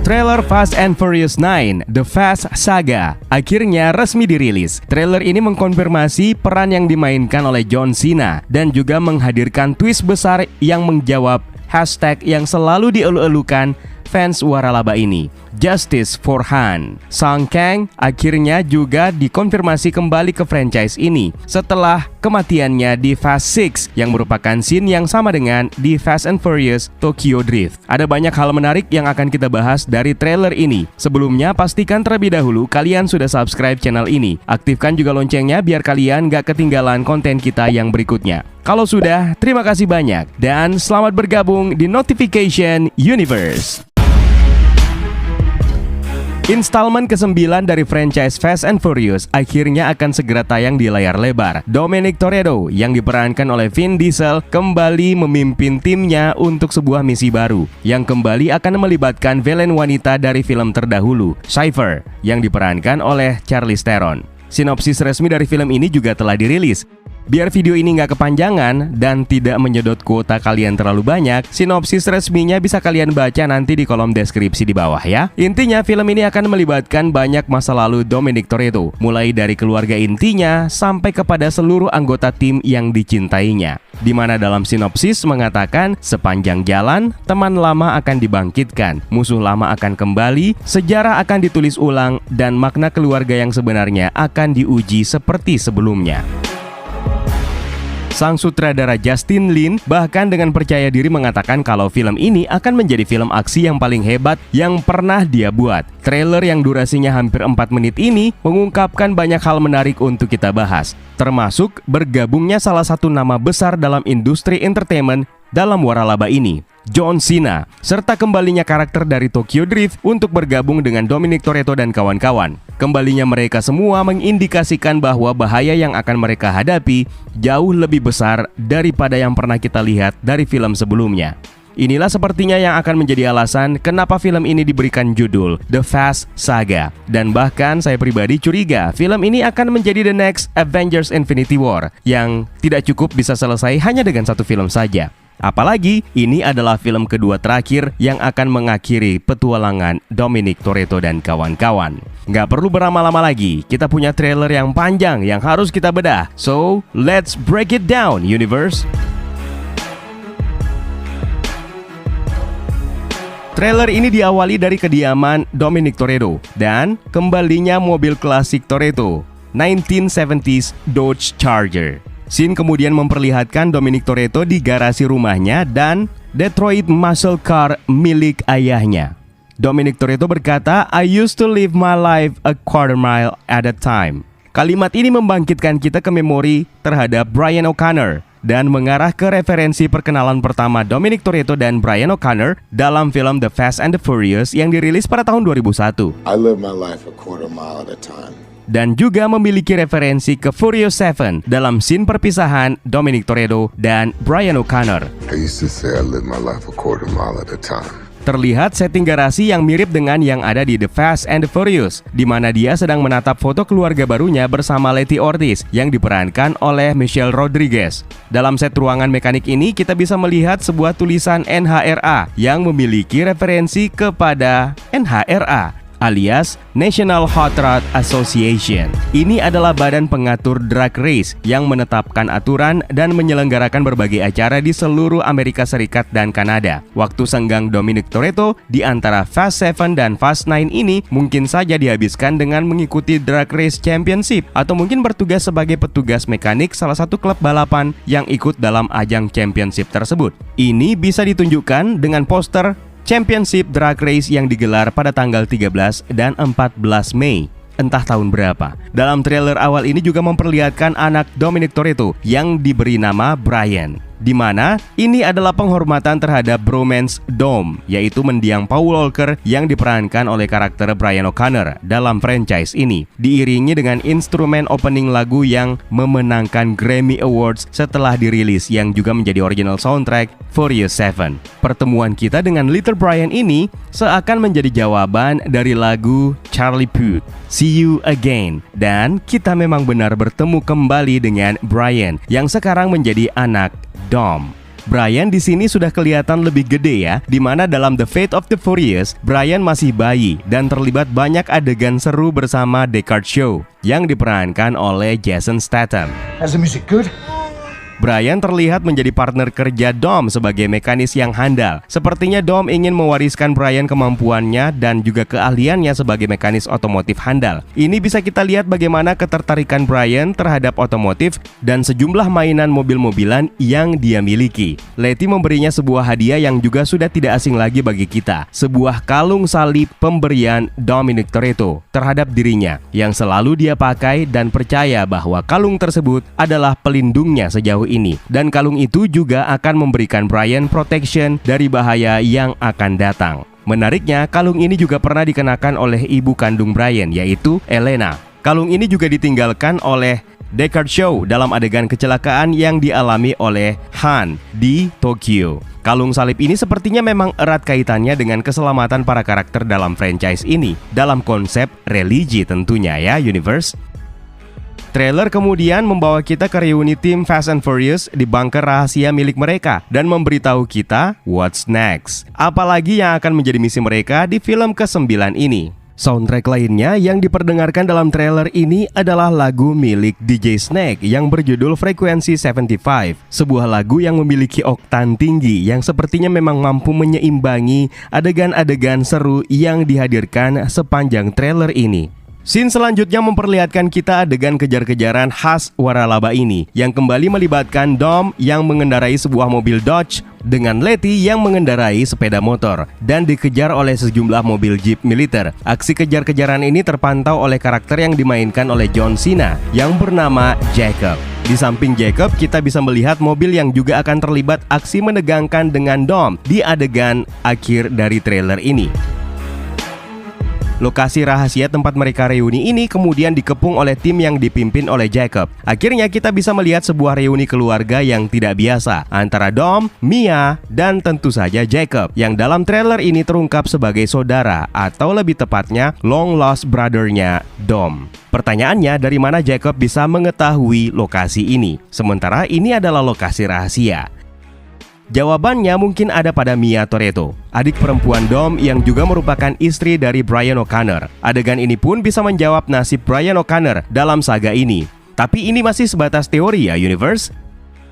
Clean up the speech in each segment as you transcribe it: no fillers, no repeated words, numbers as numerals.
Trailer Fast and Furious 9, The Fast Saga, akhirnya resmi dirilis. Trailer ini mengkonfirmasi peran yang dimainkan oleh John Cena dan juga menghadirkan twist besar yang menjawab hashtag yang selalu dielu-elukan fans waralaba ini, Justice for Han. Sung Kang akhirnya juga dikonfirmasi kembali ke franchise ini setelah kematiannya di Fast 6 yang merupakan scene yang sama dengan di Fast and Furious Tokyo Drift. Ada banyak hal menarik yang akan kita bahas dari trailer ini. Sebelumnya pastikan terlebih dahulu kalian sudah subscribe channel ini. Aktifkan juga loncengnya biar kalian gak ketinggalan konten kita yang berikutnya. Kalau sudah, terima kasih banyak dan selamat bergabung di Notification Universe. Installment ke-9 dari franchise Fast and Furious akhirnya akan segera tayang di layar lebar. Dominic Toretto yang diperankan oleh Vin Diesel kembali memimpin timnya untuk sebuah misi baru yang kembali akan melibatkan villain wanita dari film terdahulu, Cypher, yang diperankan oleh Charlize Theron. Sinopsis resmi dari film ini juga telah dirilis. Biar video ini nggak kepanjangan dan tidak menyedot kuota kalian terlalu banyak, sinopsis resminya bisa kalian baca nanti di kolom deskripsi di bawah ya. Intinya film ini akan melibatkan banyak masa lalu Dominic Toretto, mulai dari keluarga intinya sampai kepada seluruh anggota tim yang dicintainya. Di mana dalam sinopsis mengatakan sepanjang jalan teman lama akan dibangkitkan, musuh lama akan kembali, sejarah akan ditulis ulang, dan makna keluarga yang sebenarnya akan diuji seperti sebelumnya. Sang sutradara Justin Lin bahkan dengan percaya diri mengatakan kalau film ini akan menjadi film aksi yang paling hebat yang pernah dia buat. Trailer yang durasinya hampir 4 menit ini mengungkapkan banyak hal menarik untuk kita bahas, termasuk bergabungnya salah satu nama besar dalam industri entertainment dalam waralaba ini, John Cena, serta kembalinya karakter dari Tokyo Drift untuk bergabung dengan Dominic Toretto dan kawan-kawan. Kembalinya mereka semua mengindikasikan bahwa bahaya yang akan mereka hadapi jauh lebih besar daripada yang pernah kita lihat dari film sebelumnya. Inilah sepertinya yang akan menjadi alasan kenapa film ini diberikan judul The Fast Saga. Dan bahkan saya pribadi curiga film ini akan menjadi the next Avengers Infinity War yang tidak cukup bisa selesai hanya dengan satu film saja. Apalagi ini adalah film kedua terakhir yang akan mengakhiri petualangan Dominic Toretto dan kawan-kawan. Nggak perlu berlama-lama lagi, kita punya trailer yang panjang yang harus kita bedah. So, let's break it down, universe! Trailer ini diawali dari kediaman Dominic Toretto dan kembalinya mobil klasik Toretto, 1970s Dodge Charger. Scene kemudian memperlihatkan Dominic Toretto di garasi rumahnya dan Detroit muscle car milik ayahnya. Dominic Toretto berkata, "I used to live my life a quarter mile at a time." Kalimat ini membangkitkan kita ke memori terhadap Brian O'Connor dan mengarah ke referensi perkenalan pertama Dominic Toretto dan Brian O'Connor dalam film The Fast and the Furious yang dirilis pada tahun 2001. I live my life a quarter mile at a time. Dan juga memiliki referensi ke Furious 7 dalam scene perpisahan Dominic Toretto dan Brian O'Connor. I used to say I live my life a quarter mile at a time. Terlihat setting garasi yang mirip dengan yang ada di The Fast and the Furious, di mana dia sedang menatap foto keluarga barunya bersama Letty Ortiz yang diperankan oleh Michelle Rodriguez. Dalam set ruangan mekanik ini kita bisa melihat sebuah tulisan NHRA yang memiliki referensi kepada NHRA alias National Hot Rod Association. Ini adalah badan pengatur drag race yang menetapkan aturan dan menyelenggarakan berbagai acara di seluruh Amerika Serikat dan Kanada. Waktu senggang Dominic Toretto di antara Fast 7 dan Fast 9 ini mungkin saja dihabiskan dengan mengikuti Drag Race Championship atau mungkin bertugas sebagai petugas mekanik salah satu klub balapan yang ikut dalam ajang championship tersebut. Ini bisa ditunjukkan dengan poster Championship Drag Race yang digelar pada tanggal 13 dan 14 Mei. Entah tahun berapa. Dalam trailer awal ini juga memperlihatkan anak Dominic Toretto yang diberi nama Brian, di mana ini adalah penghormatan terhadap bromance Dom, yaitu mendiang Paul Walker yang diperankan oleh karakter Brian O'Connor dalam franchise ini, diiringi dengan instrumen opening lagu yang memenangkan Grammy Awards setelah dirilis yang juga menjadi original soundtrack Furious 7. Pertemuan kita dengan Little Brian ini seakan menjadi jawaban dari lagu Charlie Puth, See You Again, dan kita memang benar bertemu kembali dengan Brian yang sekarang menjadi anak Dom. Brian di sini sudah kelihatan lebih gede ya, di mana dalam The Fate of the Furious, Brian masih bayi dan terlibat banyak adegan seru bersama Deckard Shaw yang diperankan oleh Jason Statham. How's the music good? Brian terlihat menjadi partner kerja Dom sebagai mekanis yang handal. Sepertinya Dom ingin mewariskan Brian kemampuannya dan juga keahliannya sebagai mekanis otomotif handal. Ini bisa kita lihat bagaimana ketertarikan Brian terhadap otomotif dan sejumlah mainan mobil-mobilan yang dia miliki. Letty memberinya sebuah hadiah yang juga sudah tidak asing lagi bagi kita. Sebuah kalung salib pemberian Dominic Toretto terhadap dirinya yang selalu dia pakai dan percaya bahwa kalung tersebut adalah pelindungnya sejauh ini, dan kalung itu juga akan memberikan Brian protection dari bahaya yang akan datang. Menariknya, kalung ini juga pernah dikenakan oleh ibu kandung Brian, yaitu Elena. Kalung ini juga ditinggalkan oleh Deckard Shaw dalam adegan kecelakaan yang dialami oleh Han di Tokyo. Kalung salib ini sepertinya memang erat kaitannya dengan keselamatan para karakter dalam franchise ini, dalam konsep religi tentunya ya, universe. Trailer kemudian membawa kita ke reuni tim Fast and Furious di bunker rahasia milik mereka dan memberitahu kita what's next. Apalagi yang akan menjadi misi mereka di film ke-9 ini. Soundtrack lainnya yang diperdengarkan dalam trailer ini adalah lagu milik DJ Snake yang berjudul Frekuensi 75. Sebuah lagu yang memiliki oktan tinggi yang sepertinya memang mampu menyeimbangi adegan-adegan seru yang dihadirkan sepanjang trailer ini. Scene selanjutnya memperlihatkan kita adegan kejar-kejaran khas waralaba ini yang kembali melibatkan Dom yang mengendarai sebuah mobil Dodge dengan Letty yang mengendarai sepeda motor dan dikejar oleh sejumlah mobil jeep militer. Aksi kejar-kejaran ini terpantau oleh karakter yang dimainkan oleh John Cena yang bernama Jacob. Di samping Jacob, kita bisa melihat mobil yang juga akan terlibat aksi menegangkan dengan Dom di adegan akhir dari trailer ini. Lokasi rahasia tempat mereka reuni ini kemudian dikepung oleh tim yang dipimpin oleh Jacob. Akhirnya kita bisa melihat sebuah reuni keluarga yang tidak biasa antara Dom, Mia, dan tentu saja Jacob yang dalam trailer ini terungkap sebagai saudara atau lebih tepatnya long lost brother-nya Dom. Pertanyaannya, dari mana Jacob bisa mengetahui lokasi ini? Sementara ini adalah lokasi rahasia. Jawabannya mungkin ada pada Mia Toretto, adik perempuan Dom yang juga merupakan istri dari Brian O'Connor. Adegan ini pun bisa menjawab nasib Brian O'Connor dalam saga ini. Tapi ini masih sebatas teori ya, universe.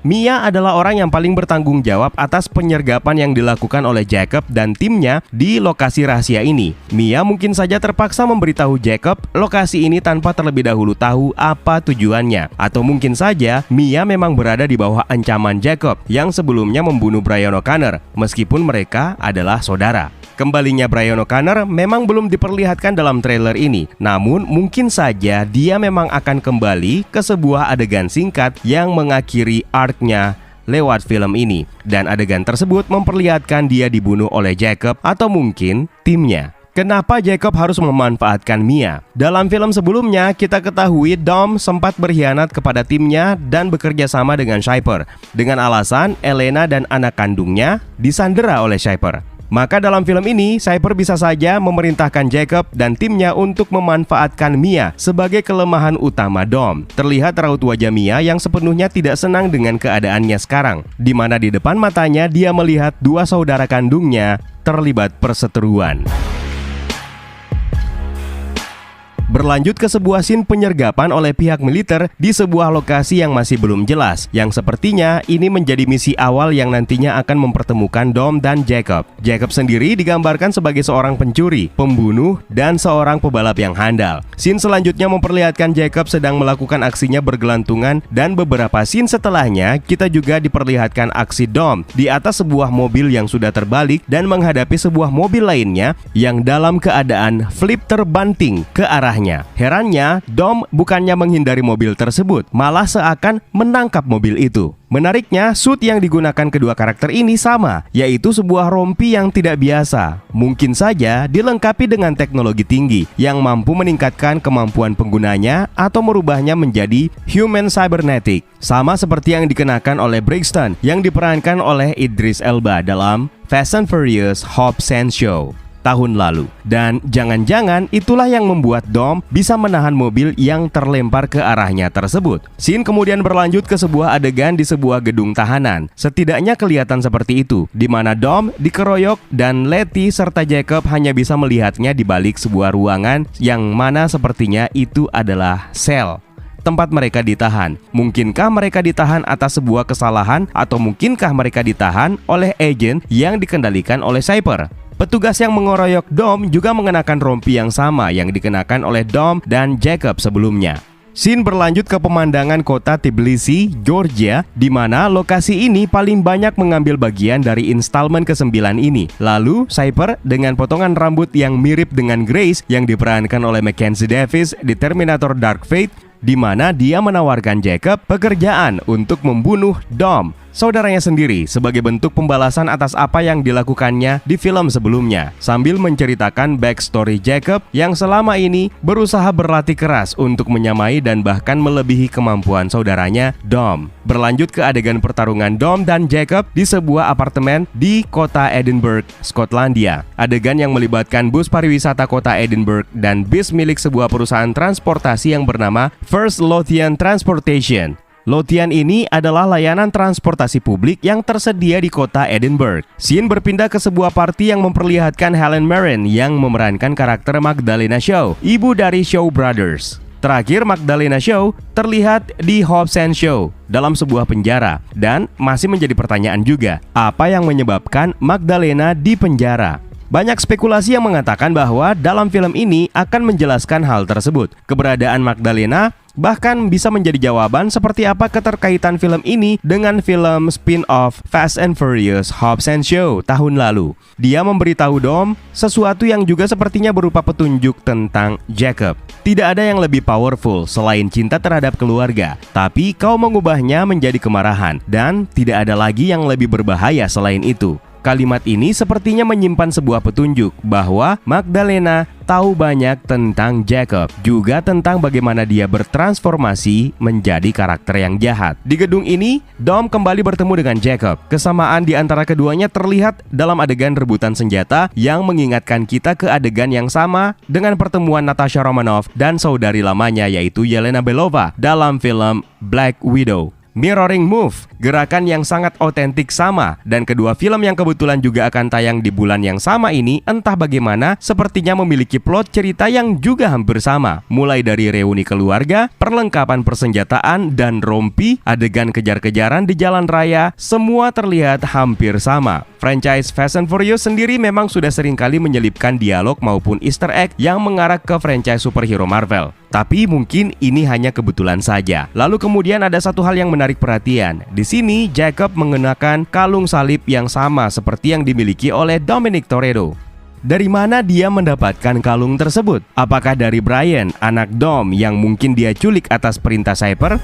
Mia adalah orang yang paling bertanggung jawab atas penyergapan yang dilakukan oleh Jacob dan timnya di lokasi rahasia ini. Mia mungkin saja terpaksa memberitahu Jacob lokasi ini tanpa terlebih dahulu tahu apa tujuannya. Atau mungkin saja Mia memang berada di bawah ancaman Jacob yang sebelumnya membunuh Brian O'Connor, meskipun mereka adalah saudara. Kembalinya Brian O'Connor memang belum diperlihatkan dalam trailer ini, namun mungkin saja dia memang akan kembali ke sebuah adegan singkat yang mengakhiri arc-nya lewat film ini. Dan adegan tersebut memperlihatkan dia dibunuh oleh Jacob atau mungkin timnya. Kenapa Jacob harus memanfaatkan Mia? Dalam film sebelumnya, kita ketahui Dom sempat berkhianat kepada timnya dan bekerja sama dengan Shyper dengan alasan Elena dan anak kandungnya disandera oleh Shyper. Maka dalam film ini, Shyper bisa saja memerintahkan Jacob dan timnya untuk memanfaatkan Mia sebagai kelemahan utama Dom. Terlihat raut wajah Mia yang sepenuhnya tidak senang dengan keadaannya sekarang, di mana di depan matanya dia melihat dua saudara kandungnya terlibat perseteruan. Berlanjut ke sebuah scene penyergapan oleh pihak militer di sebuah lokasi yang masih belum jelas, yang sepertinya ini menjadi misi awal yang nantinya akan mempertemukan Dom dan Jacob. Jacob sendiri digambarkan sebagai seorang pencuri, pembunuh, dan seorang pebalap yang handal. Scene selanjutnya memperlihatkan Jacob sedang melakukan aksinya bergelantungan, dan beberapa scene setelahnya kita juga diperlihatkan aksi Dom di atas sebuah mobil yang sudah terbalik dan menghadapi sebuah mobil lainnya yang dalam keadaan flip terbanting ke arah. Herannya, Dom bukannya menghindari mobil tersebut, malah seakan menangkap mobil itu. Menariknya, suit yang digunakan kedua karakter ini sama, yaitu sebuah rompi yang tidak biasa. Mungkin saja dilengkapi dengan teknologi tinggi yang mampu meningkatkan kemampuan penggunanya atau merubahnya menjadi human cybernetic, sama seperti yang dikenakan oleh Brixton yang diperankan oleh Idris Elba dalam Fast and Furious Hobbs and Shaw. tahun lalu. Dan jangan-jangan itulah yang membuat Dom bisa menahan mobil yang terlempar ke arahnya tersebut. Scene kemudian berlanjut ke sebuah adegan di sebuah gedung tahanan. Setidaknya kelihatan seperti itu, di mana Dom dikeroyok dan Letty serta Jacob hanya bisa melihatnya di balik sebuah ruangan yang mana sepertinya itu adalah sel tempat mereka ditahan. Mungkinkah mereka ditahan atas sebuah kesalahan atau mungkinkah mereka ditahan oleh agen yang dikendalikan oleh Cypher? Petugas yang mengeroyok Dom juga mengenakan rompi yang sama yang dikenakan oleh Dom dan Jacob sebelumnya. Scene berlanjut ke pemandangan kota Tbilisi, Georgia, di mana lokasi ini paling banyak mengambil bagian dari instalmen ke-9 ini. Lalu, Cypher dengan potongan rambut yang mirip dengan Grace yang diperankan oleh Mackenzie Davis di Terminator Dark Fate, di mana dia menawarkan Jacob pekerjaan untuk membunuh Dom, saudaranya sendiri, sebagai bentuk pembalasan atas apa yang dilakukannya di film sebelumnya, sambil menceritakan backstory Jacob yang selama ini berusaha berlatih keras untuk menyamai dan bahkan melebihi kemampuan saudaranya Dom. Berlanjut ke adegan pertarungan Dom dan Jacob di sebuah apartemen di kota Edinburgh, Skotlandia. Adegan yang melibatkan bus pariwisata kota Edinburgh dan bis milik sebuah perusahaan transportasi yang bernama First Lothian Transportation. Lothian ini adalah layanan transportasi publik yang tersedia di kota Edinburgh. Scene berpindah ke sebuah party yang memperlihatkan Helen Mirren yang memerankan karakter Magdalena Shaw, ibu dari Shaw Brothers. Terakhir, Magdalena Shaw terlihat di Hobbs & Shaw dalam sebuah penjara. Dan masih menjadi pertanyaan juga, apa yang menyebabkan Magdalena di penjara? Banyak spekulasi yang mengatakan bahwa dalam film ini akan menjelaskan hal tersebut. Keberadaan Magdalena bahkan bisa menjadi jawaban seperti apa keterkaitan film ini dengan film spin-off Fast and Furious Hobbs & Shaw tahun lalu. Dia memberitahu Dom sesuatu yang juga sepertinya berupa petunjuk tentang Jacob. Tidak ada yang lebih powerful selain cinta terhadap keluarga, tapi kau mengubahnya menjadi kemarahan, dan tidak ada lagi yang lebih berbahaya selain itu. Kalimat ini sepertinya menyimpan sebuah petunjuk bahwa Magdalena tahu banyak tentang Jacob, juga tentang bagaimana dia bertransformasi menjadi karakter yang jahat. Di gedung ini, Dom kembali bertemu dengan Jacob. Kesamaan di antara keduanya terlihat dalam adegan rebutan senjata yang mengingatkan kita ke adegan yang sama dengan pertemuan Natasha Romanoff dan saudari lamanya yaitu Yelena Belova dalam film Black Widow. Mirroring move, gerakan yang sangat otentik sama, dan kedua film yang kebetulan juga akan tayang di bulan yang sama ini entah bagaimana sepertinya memiliki plot cerita yang juga hampir sama. Mulai dari reuni keluarga, perlengkapan persenjataan, dan rompi, adegan kejar-kejaran di jalan raya, semua terlihat hampir sama. Franchise Fast and Furious sendiri memang sudah seringkali menyelipkan dialog maupun easter egg yang mengarah ke franchise superhero Marvel. Tapi mungkin ini hanya kebetulan saja. Lalu kemudian ada satu hal yang menarik perhatian. Di sini Jacob mengenakan kalung salib yang sama seperti yang dimiliki oleh Dominic Toretto. Dari mana dia mendapatkan kalung tersebut? Apakah dari Brian, anak Dom yang mungkin dia culik atas perintah Cypher?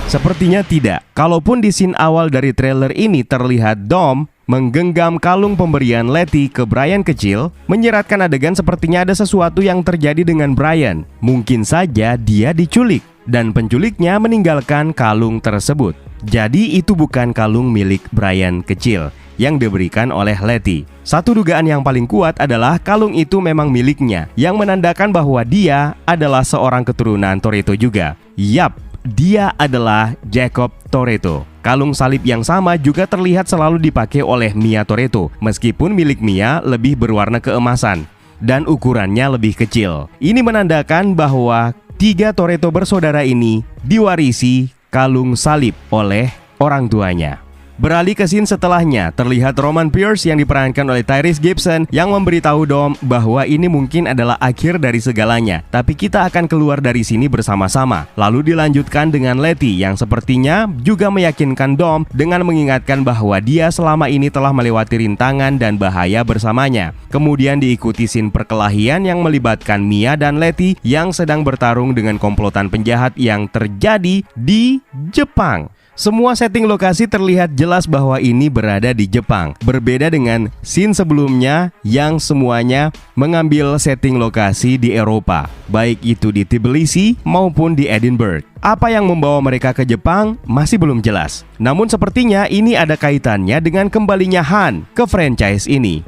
Sepertinya tidak. Kalaupun di scene awal dari trailer ini terlihat Dom menggenggam kalung pemberian Letty ke Brian kecil, menyiratkan adegan sepertinya ada sesuatu yang terjadi dengan Brian. Mungkin saja dia diculik dan penculiknya meninggalkan kalung tersebut. Jadi itu bukan kalung milik Brian kecil yang diberikan oleh Letty. Satu dugaan yang paling kuat adalah kalung itu memang miliknya, yang menandakan bahwa dia adalah seorang keturunan Toretto juga. Yap, dia adalah Jacob Toretto. Kalung salib yang sama juga terlihat selalu dipakai oleh Mia Toretto, meskipun milik Mia lebih berwarna keemasan dan ukurannya lebih kecil. Ini menandakan bahwa 3 Toretto bersaudara ini diwarisi kalung salib oleh orang tuanya. Beralih ke scene setelahnya, terlihat Roman Pierce yang diperankan oleh Tyrese Gibson yang memberitahu Dom bahwa ini mungkin adalah akhir dari segalanya, tapi kita akan keluar dari sini bersama-sama. Lalu dilanjutkan dengan Letty yang sepertinya juga meyakinkan Dom dengan mengingatkan bahwa dia selama ini telah melewati rintangan dan bahaya bersamanya. Kemudian diikuti scene perkelahian yang melibatkan Mia dan Letty yang sedang bertarung dengan komplotan penjahat yang terjadi di Jepang. Semua setting lokasi terlihat jelas bahwa ini berada di Jepang. Berbeda dengan scene sebelumnya yang semuanya mengambil setting lokasi di Eropa, baik itu di Tbilisi maupun di Edinburgh. Apa yang membawa mereka ke Jepang masih belum jelas. Namun sepertinya ini ada kaitannya dengan kembalinya Han ke franchise ini.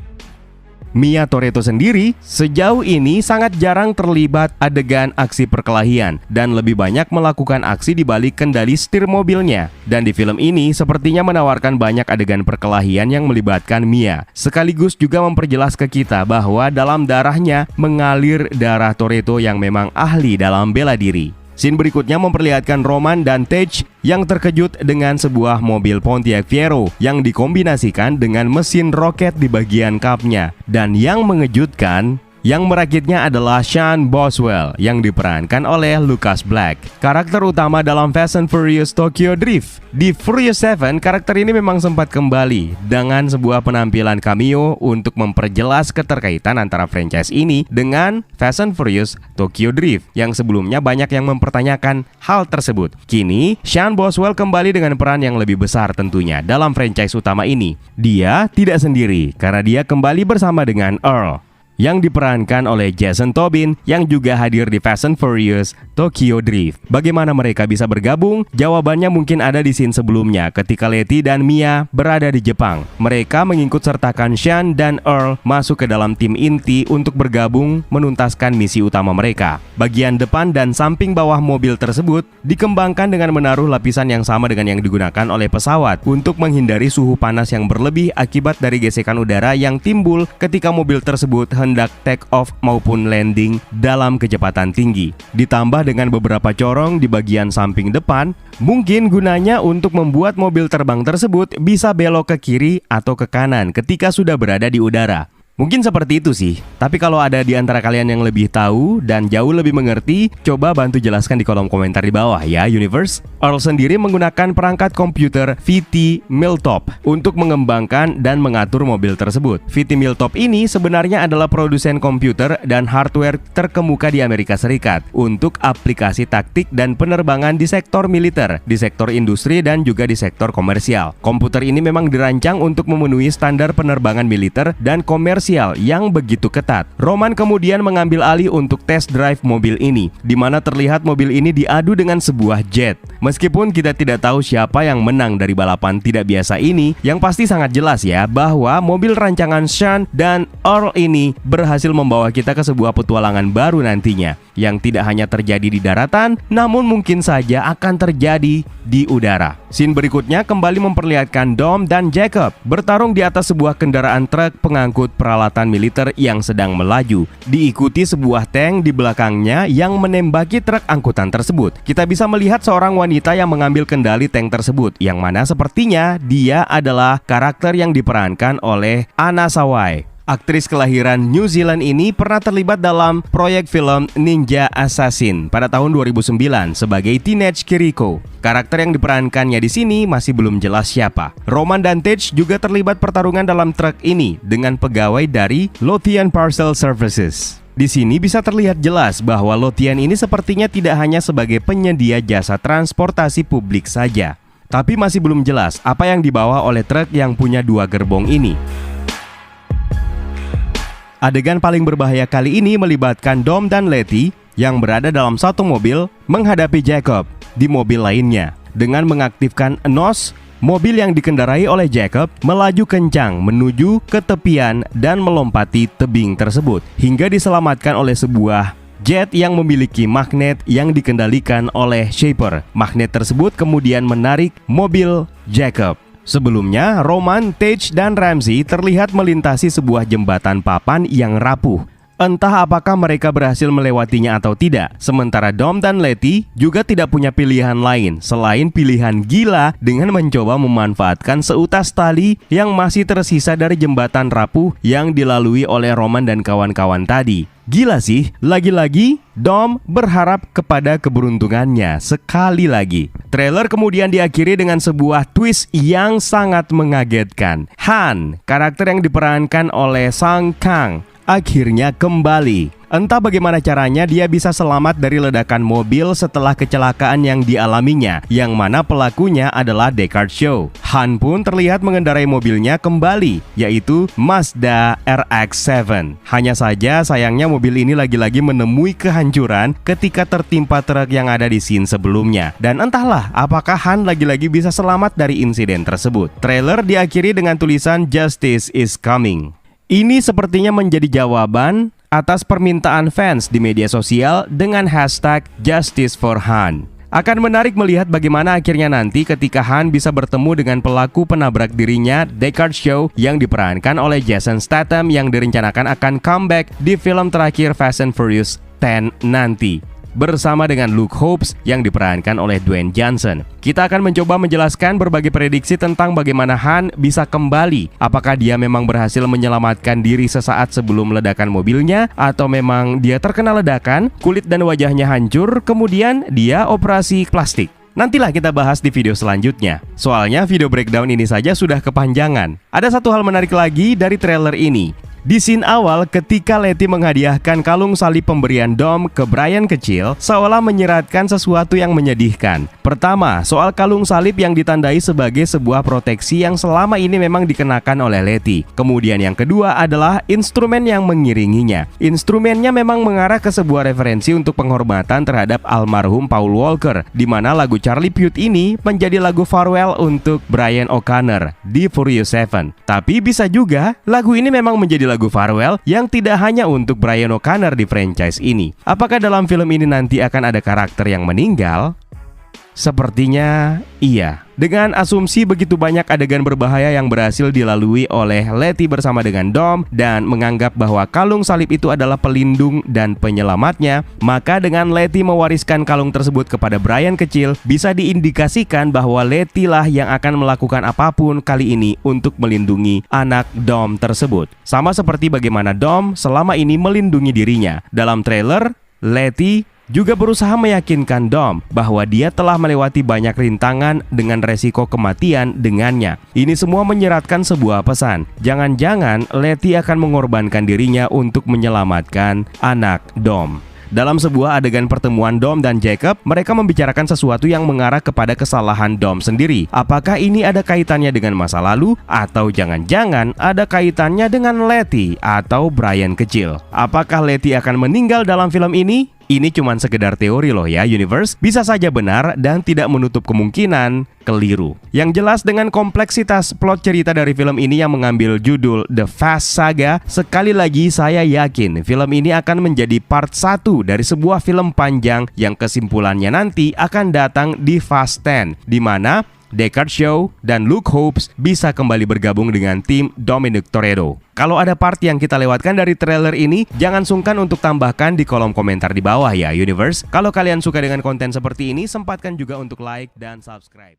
Mia Toretto sendiri sejauh ini sangat jarang terlibat adegan aksi perkelahian dan lebih banyak melakukan aksi di balik kendali setir mobilnya. Dan di film ini sepertinya menawarkan banyak adegan perkelahian yang melibatkan Mia, sekaligus juga memperjelas ke kita bahwa dalam darahnya mengalir darah Toretto yang memang ahli dalam bela diri. Scene berikutnya memperlihatkan Roman dan Tej yang terkejut dengan sebuah mobil Pontiac Fiero yang dikombinasikan dengan mesin roket di bagian kapnya. Dan yang mengejutkan, yang merakitnya adalah Sean Boswell yang diperankan oleh Lucas Black, karakter utama dalam Fast and Furious Tokyo Drift. Di Furious 7, karakter ini memang sempat kembali dengan sebuah penampilan cameo untuk memperjelas keterkaitan antara franchise ini dengan Fast and Furious Tokyo Drift yang sebelumnya banyak yang mempertanyakan hal tersebut. Kini, Sean Boswell kembali dengan peran yang lebih besar tentunya dalam franchise utama ini. Dia tidak sendiri karena dia kembali bersama dengan Earl yang diperankan oleh Jason Tobin yang juga hadir di Fast and Furious Tokyo Drift. Bagaimana mereka bisa bergabung? Jawabannya mungkin ada di scene sebelumnya ketika Letty dan Mia berada di Jepang. Mereka mengikut sertakan Sean dan Earl masuk ke dalam tim inti untuk bergabung menuntaskan misi utama mereka. Bagian depan dan samping bawah mobil tersebut dikembangkan dengan menaruh lapisan yang sama dengan yang digunakan oleh pesawat untuk menghindari suhu panas yang berlebih akibat dari gesekan udara yang timbul ketika mobil tersebut hendak take off maupun landing dalam kecepatan tinggi. Ditambah dengan beberapa corong di bagian samping depan, mungkin gunanya untuk membuat mobil terbang tersebut bisa belok ke kiri atau ke kanan ketika sudah berada di udara. Mungkin seperti itu sih, tapi kalau ada di antara kalian yang lebih tahu dan jauh lebih mengerti, coba bantu jelaskan di kolom komentar di bawah ya, Universe. Earl sendiri menggunakan perangkat komputer VT Miltop untuk mengembangkan dan mengatur mobil tersebut. VT Miltop ini sebenarnya adalah produsen komputer dan hardware terkemuka di Amerika Serikat untuk aplikasi taktik dan penerbangan di sektor militer, di sektor industri dan juga di sektor komersial. Komputer ini memang dirancang untuk memenuhi standar penerbangan militer dan komersial yang begitu ketat. Roman kemudian mengambil alih untuk test drive mobil ini, di mana terlihat mobil ini diadu dengan sebuah jet. Meskipun kita tidak tahu siapa yang menang dari balapan tidak biasa ini, yang pasti sangat jelas ya bahwa mobil rancangan Sean dan Earl ini berhasil membawa kita ke sebuah petualangan baru nantinya, yang tidak hanya terjadi di daratan, namun mungkin saja akan terjadi di udara. Scene berikutnya kembali memperlihatkan Dom dan Jacob bertarung di atas sebuah kendaraan truk pengangkut peralatan militer yang sedang melaju, diikuti sebuah tank di belakangnya yang menembaki truk angkutan tersebut. Kita bisa melihat seorang wanita yang mengambil kendali tank tersebut, yang mana sepertinya dia adalah karakter yang diperankan oleh Anna Sawai. Aktris kelahiran New Zealand ini pernah terlibat dalam proyek film Ninja Assassin pada tahun 2009 sebagai teenage Kiriko. Karakter yang diperankannya di sini masih belum jelas siapa. Roman dan Tej juga terlibat pertarungan dalam truk ini dengan pegawai dari Lothian Parcel Services. Di sini bisa terlihat jelas bahwa Lothian ini sepertinya tidak hanya sebagai penyedia jasa transportasi publik saja, tapi masih belum jelas apa yang dibawa oleh truk yang punya 2 gerbong ini. Adegan paling berbahaya kali ini melibatkan Dom dan Letty yang berada dalam satu mobil menghadapi Jacob di mobil lainnya. Dengan mengaktifkan NOS, mobil yang dikendarai oleh Jacob melaju kencang menuju ke tepian dan melompati tebing tersebut hingga diselamatkan oleh sebuah jet yang memiliki magnet yang dikendalikan oleh Shaper. Magnet tersebut kemudian menarik mobil Jacob. Sebelumnya, Roman, Tej, dan Ramsey terlihat melintasi sebuah jembatan papan yang rapuh. Entah apakah mereka berhasil melewatinya atau tidak. Sementara Dom dan Letty juga tidak punya pilihan lain selain pilihan gila dengan mencoba memanfaatkan seutas tali yang masih tersisa dari jembatan rapuh yang dilalui oleh Roman dan kawan-kawan tadi. Gila sih, lagi-lagi Dom berharap kepada keberuntungannya sekali lagi. Trailer kemudian diakhiri dengan sebuah twist yang sangat mengagetkan. Han, karakter yang diperankan oleh Song Kang, akhirnya kembali. Entah bagaimana caranya dia bisa selamat dari ledakan mobil setelah kecelakaan yang dialaminya, yang mana pelakunya adalah Deckard Shaw. Han pun terlihat mengendarai mobilnya kembali, yaitu Mazda RX-7. Hanya saja sayangnya mobil ini lagi-lagi menemui kehancuran ketika tertimpa truk yang ada di scene sebelumnya. Dan entahlah apakah Han lagi-lagi bisa selamat dari insiden tersebut. Trailer diakhiri dengan tulisan Justice is Coming. Ini sepertinya menjadi jawaban atas permintaan fans di media sosial dengan hashtag Justice for Han. Akan menarik melihat bagaimana akhirnya nanti ketika Han bisa bertemu dengan pelaku penabrak dirinya, Deckard Shaw, yang diperankan oleh Jason Statham yang direncanakan akan comeback di film terakhir Fast and Furious 10 nanti, bersama dengan Luke Hobbs yang diperankan oleh Dwayne Johnson. Kita akan mencoba menjelaskan berbagai prediksi tentang bagaimana Han bisa kembali. Apakah dia memang berhasil menyelamatkan diri sesaat sebelum ledakan mobilnya, atau memang dia terkena ledakan, kulit dan wajahnya hancur, kemudian dia operasi plastik. Nantilah kita bahas di video selanjutnya. Soalnya video breakdown ini saja sudah kepanjangan. Ada satu hal menarik lagi dari trailer ini. Di scene awal ketika Letty menghadiahkan kalung salib pemberian Dom ke Brian kecil, seolah menyeratkan sesuatu yang menyedihkan. Pertama, soal kalung salib yang ditandai sebagai sebuah proteksi yang selama ini memang dikenakan oleh Letty. Kemudian yang kedua adalah instrumen yang mengiringinya. Instrumennya memang mengarah ke sebuah referensi untuk penghormatan terhadap almarhum Paul Walker, di mana lagu Charlie Puth ini menjadi lagu farewell untuk Brian O'Connor di Furious 7. Tapi bisa juga lagu ini memang menjadi lagu farewell yang tidak hanya untuk Brian O'Connor di franchise ini. Apakah dalam film ini nanti akan ada karakter yang meninggal? Sepertinya iya. Dengan asumsi begitu banyak adegan berbahaya yang berhasil dilalui oleh Letty bersama dengan Dom dan menganggap bahwa kalung salib itu adalah pelindung dan penyelamatnya, maka dengan Letty mewariskan kalung tersebut kepada Brian kecil, bisa diindikasikan bahwa Letty lah yang akan melakukan apapun kali ini untuk melindungi anak Dom tersebut. Sama seperti bagaimana Dom selama ini melindungi dirinya. Dalam trailer, Letty juga berusaha meyakinkan Dom bahwa dia telah melewati banyak rintangan dengan resiko kematian dengannya. Ini semua menyeratkan sebuah pesan. Jangan-jangan Letty akan mengorbankan dirinya untuk menyelamatkan anak Dom. Dalam sebuah adegan pertemuan Dom dan Jacob, mereka membicarakan sesuatu yang mengarah kepada kesalahan Dom sendiri. Apakah ini ada kaitannya dengan masa lalu? Atau jangan-jangan ada kaitannya dengan Letty atau Brian kecil? Apakah Letty akan meninggal dalam film ini? Ini cuma sekedar teori loh ya, Universe. Bisa saja benar dan tidak menutup kemungkinan keliru. Yang jelas dengan kompleksitas plot cerita dari film ini yang mengambil judul The Fast Saga, sekali lagi saya yakin film ini akan menjadi part 1 dari sebuah film panjang yang kesimpulannya nanti akan datang di Fast 10, di mana Deckard Shaw dan Luke Hobbs bisa kembali bergabung dengan tim Dominic Toretto. Kalau ada part yang kita lewatkan dari trailer ini, jangan sungkan untuk tambahkan di kolom komentar di bawah ya, Universe. Kalau kalian suka dengan konten seperti ini, sempatkan juga untuk like dan subscribe.